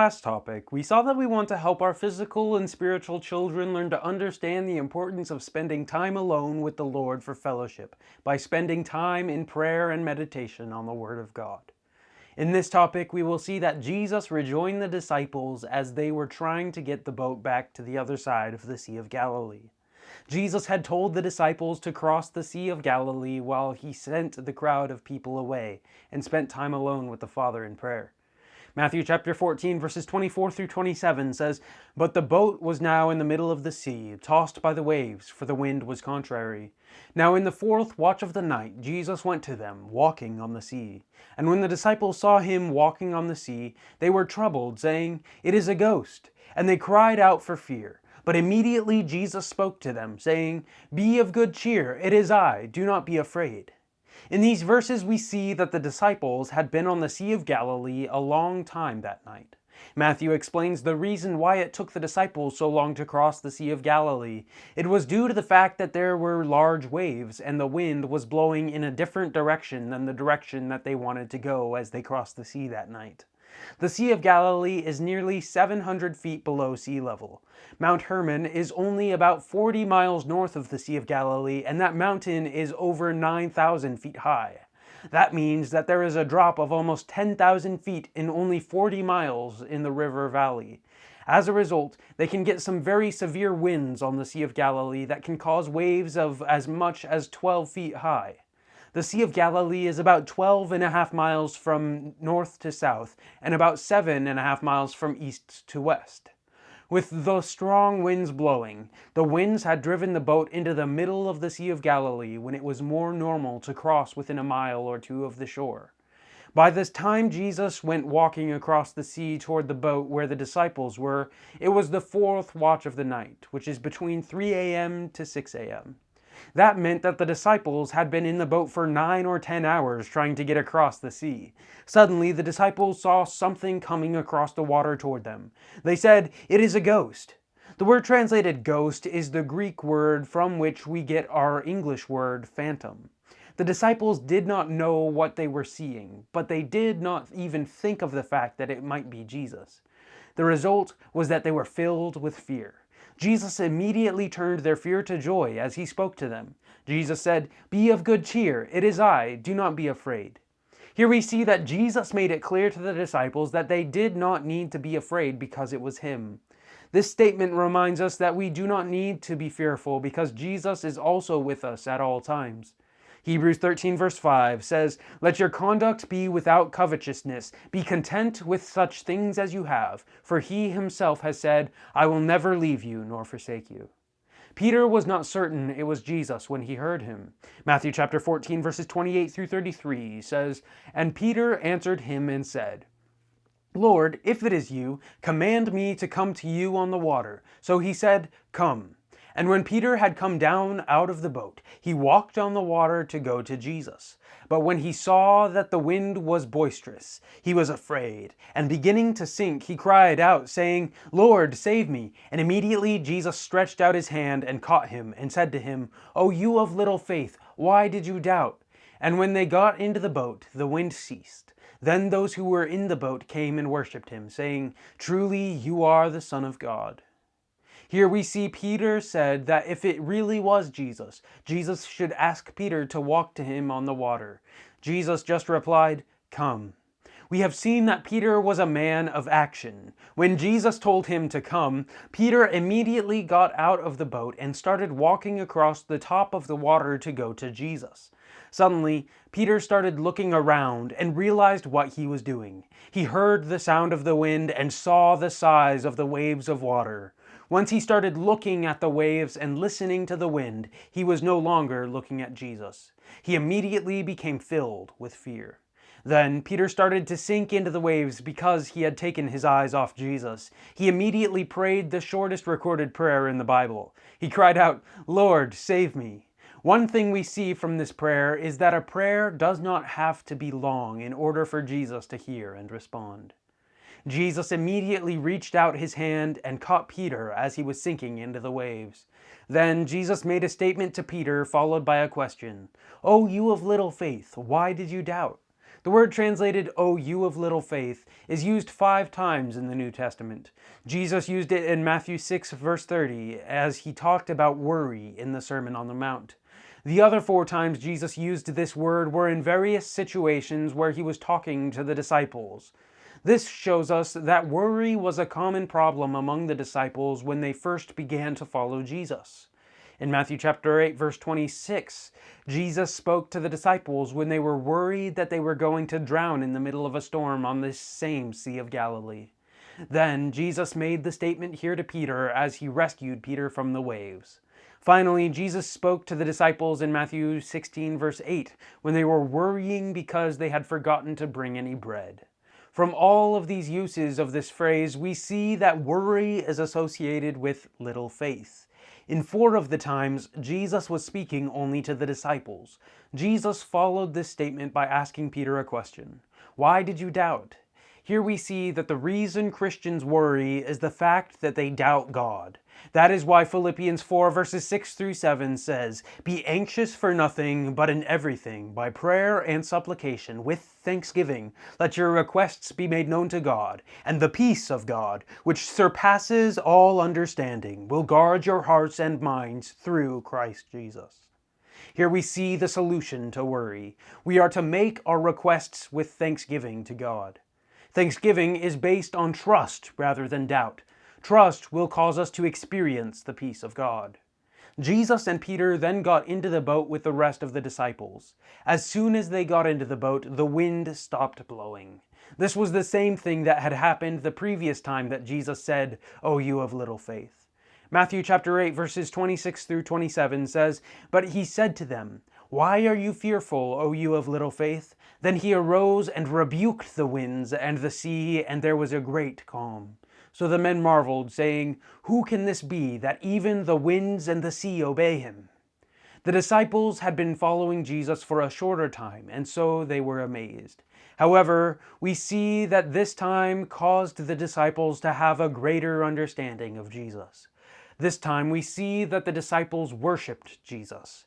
last topic, we saw that we want to help our physical and spiritual children learn to understand the importance of spending time alone with the Lord for fellowship by spending time in prayer and meditation on the Word of God. In this topic, we will see that Jesus rejoined the disciples as they were trying to get the boat back to the other side of the Sea of Galilee. Jesus had told the disciples to cross the Sea of Galilee while he sent the crowd of people away and spent time alone with the Father in prayer. Matthew chapter 14, verses 24 through 27 says, "But the boat was now in the middle of the sea, tossed by the waves, for the wind was contrary. Now in the fourth watch of the night Jesus went to them, walking on the sea. And when the disciples saw him walking on the sea, they were troubled, saying, 'It is a ghost.' And they cried out for fear. But immediately Jesus spoke to them, saying, 'Be of good cheer, it is I, do not be afraid.'" In these verses we see that the disciples had been on the Sea of Galilee a long time that night. Matthew explains the reason why it took the disciples so long to cross the Sea of Galilee. It was due to the fact that there were large waves and the wind was blowing in a different direction than the direction that they wanted to go as they crossed the sea that night. The Sea of Galilee is nearly 700 feet below sea level. Mount Hermon is only about 40 miles north of the Sea of Galilee, and that mountain is over 9,000 feet high. That means that there is a drop of almost 10,000 feet in only 40 miles in the river valley. As a result, they can get some very severe winds on the Sea of Galilee that can cause waves of as much as 12 feet high. The Sea of Galilee is about 12.5 miles from north to south and about 7.5 miles from east to west. With the strong winds blowing, the winds had driven the boat into the middle of the Sea of Galilee when it was more normal to cross within a mile or two of the shore. By this time Jesus went walking across the sea toward the boat where the disciples were. It was the fourth watch of the night, which is between 3 a.m. to 6 a.m. That meant that the disciples had been in the boat for 9 or 10 hours trying to get across the sea. Suddenly, the disciples saw something coming across the water toward them. They said, "It is a ghost." The word translated ghost is the Greek word from which we get our English word phantom. The disciples did not know what they were seeing, but they did not even think of the fact that it might be Jesus. The result was that they were filled with fear. Jesus immediately turned their fear to joy as he spoke to them. Jesus said, "Be of good cheer, it is I, do not be afraid." Here we see that Jesus made it clear to the disciples that they did not need to be afraid because it was him. This statement reminds us that we do not need to be fearful because Jesus is also with us at all times. Hebrews 13 verse 5 says, "Let your conduct be without covetousness. Be content with such things as you have, for he himself has said, 'I will never leave you nor forsake you.'" Peter was not certain it was Jesus when he heard him. Matthew chapter 14 verses 28 through 33 says, "And Peter answered him and said, 'Lord, if it is you, command me to come to you on the water.' So he said, 'Come.' And when Peter had come down out of the boat, he walked on the water to go to Jesus. But when he saw that the wind was boisterous, he was afraid, and beginning to sink, he cried out, saying, 'Lord, save me.' And immediately Jesus stretched out his hand and caught him, and said to him, 'O you of little faith, why did you doubt?' And when they got into the boat, the wind ceased. Then those who were in the boat came and worshipped him, saying, 'Truly you are the Son of God.'" Here we see Peter said that if it really was Jesus, Jesus should ask Peter to walk to him on the water. Jesus just replied, "Come." We have seen that Peter was a man of action. When Jesus told him to come, Peter immediately got out of the boat and started walking across the top of the water to go to Jesus. Suddenly, Peter started looking around and realized what he was doing. He heard the sound of the wind and saw the size of the waves of water. Once he started looking at the waves and listening to the wind, he was no longer looking at Jesus. He immediately became filled with fear. Then Peter started to sink into the waves because he had taken his eyes off Jesus. He immediately prayed the shortest recorded prayer in the Bible. He cried out, "Lord, save me." One thing we see from this prayer is that a prayer does not have to be long in order for Jesus to hear and respond. Jesus immediately reached out his hand and caught Peter as he was sinking into the waves. Then Jesus made a statement to Peter, followed by a question. "Oh, you of little faith, why did you doubt?" The word translated, "O you of little faith," is used 5 times in the New Testament. Jesus used it in Matthew 6, verse 30, as he talked about worry in the Sermon on the Mount. The other 4 times Jesus used this word were in various situations where he was talking to the disciples. This shows us that worry was a common problem among the disciples when they first began to follow Jesus. In Matthew chapter 8, verse 26, Jesus spoke to the disciples when they were worried that they were going to drown in the middle of a storm on this same Sea of Galilee. Then Jesus made the statement here to Peter as he rescued Peter from the waves. Finally, Jesus spoke to the disciples in Matthew 16, verse 8, when they were worrying because they had forgotten to bring any bread. From all of these uses of this phrase, we see that worry is associated with little faith. In 4 of the times, Jesus was speaking only to the disciples. Jesus followed this statement by asking Peter a question. Why did you doubt? Here we see that the reason Christians worry is the fact that they doubt God. That is why Philippians 4 verses 6 through 7 says, "Be anxious for nothing, but in everything, by prayer and supplication, with thanksgiving, let your requests be made known to God, and the peace of God, which surpasses all understanding, will guard your hearts and minds through Christ Jesus." Here we see the solution to worry. We are to make our requests with thanksgiving to God. Thanksgiving is based on trust rather than doubt. Trust will cause us to experience the peace of God. Jesus and Peter then got into the boat with the rest of the disciples. As soon as they got into the boat, the wind stopped blowing. This was the same thing that had happened the previous time that Jesus said, "O you of little faith." Matthew chapter 8 verses 26 through 27 says, "But he said to them, 'Why are you fearful, O you of little faith?' Then he arose and rebuked the winds and the sea, and there was a great calm. So the men marveled, saying, 'Who can this be, that even the winds and the sea obey him?'" The disciples had been following Jesus for a shorter time, and so they were amazed. However, we see that this time caused the disciples to have a greater understanding of Jesus. This time we see that the disciples worshipped Jesus.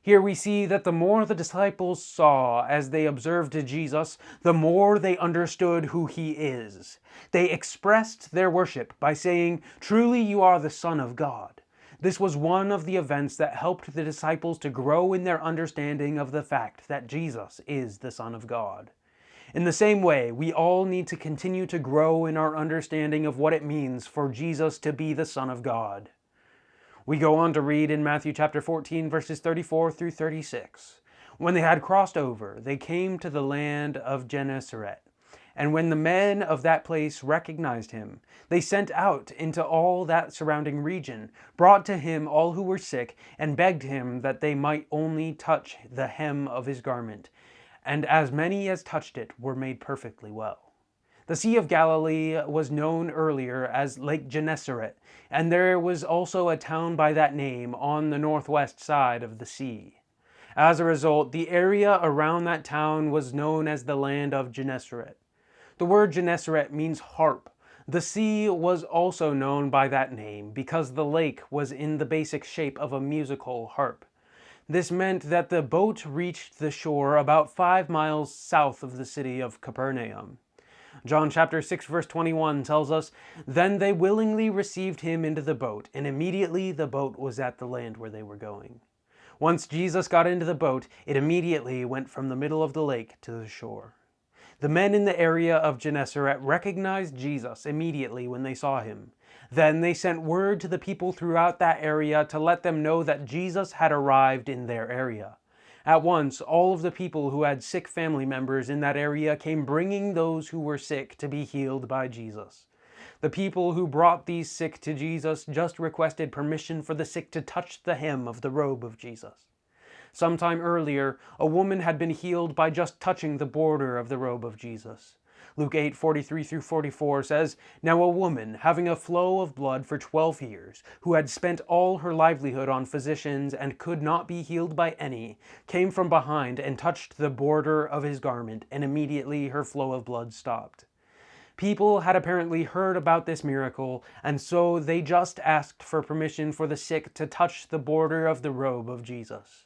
Here we see that the more the disciples saw as they observed Jesus, the more they understood who he is. They expressed their worship by saying, "Truly you are the Son of God." This was one of the events that helped the disciples to grow in their understanding of the fact that Jesus is the Son of God. In the same way, we all need to continue to grow in our understanding of what it means for Jesus to be the Son of God. We go on to read in Matthew chapter 14, verses 34 through 36. "When they had crossed over, they came to the land of Gennesaret. And when the men of that place recognized him, they sent out into all that surrounding region, brought to him all who were sick, and begged him that they might only touch the hem of his garment. And as many as touched it were made perfectly well." The Sea of Galilee was known earlier as Lake Gennesaret, and there was also a town by that name on the northwest side of the sea. As a result, the area around that town was known as the land of Gennesaret. The word Gennesaret means harp. The sea was also known by that name because the lake was in the basic shape of a musical harp. This meant that the boat reached the shore about 5 miles south of the city of Capernaum. John chapter 6 verse 21 tells us, "Then they willingly received him into the boat, and immediately the boat was at the land where they were going." Once Jesus got into the boat, it immediately went from the middle of the lake to the shore. The men in the area of Gennesaret recognized Jesus immediately when they saw him. Then they sent word to the people throughout that area to let them know that Jesus had arrived in their area. At once, all of the people who had sick family members in that area came bringing those who were sick to be healed by Jesus. The people who brought these sick to Jesus just requested permission for the sick to touch the hem of the robe of Jesus. Sometime earlier, a woman had been healed by just touching the border of the robe of Jesus. Luke 8:43-44 says, "Now a woman, having a flow of blood for 12 years, who had spent all her livelihood on physicians and could not be healed by any, came from behind and touched the border of his garment, and immediately her flow of blood stopped." People had apparently heard about this miracle, and so they just asked for permission for the sick to touch the border of the robe of Jesus.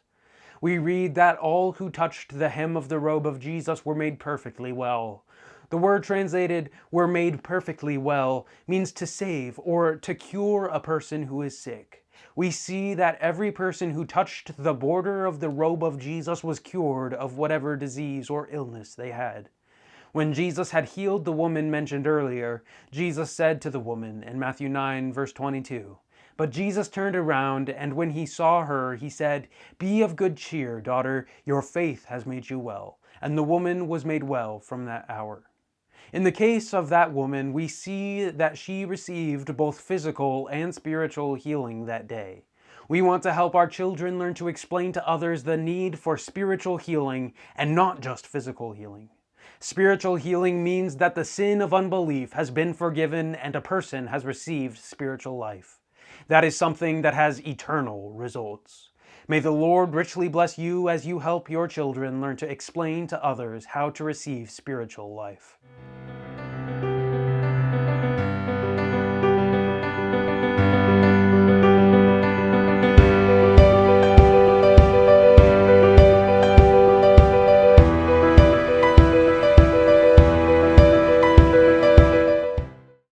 We read that all who touched the hem of the robe of Jesus were made perfectly well. The word translated, were made perfectly well, means to save or to cure a person who is sick. We see that every person who touched the border of the robe of Jesus was cured of whatever disease or illness they had. When Jesus had healed the woman mentioned earlier, Jesus said to the woman in Matthew 9, verse 22, "But Jesus turned around, and when he saw her, he said, 'Be of good cheer, daughter, your faith has made you well.' And the woman was made well from that hour." In the case of that woman, we see that she received both physical and spiritual healing that day. We want to help our children learn to explain to others the need for spiritual healing and not just physical healing. Spiritual healing means that the sin of unbelief has been forgiven and a person has received spiritual life. That is something that has eternal results. May the Lord richly bless you as you help your children learn to explain to others how to receive spiritual life.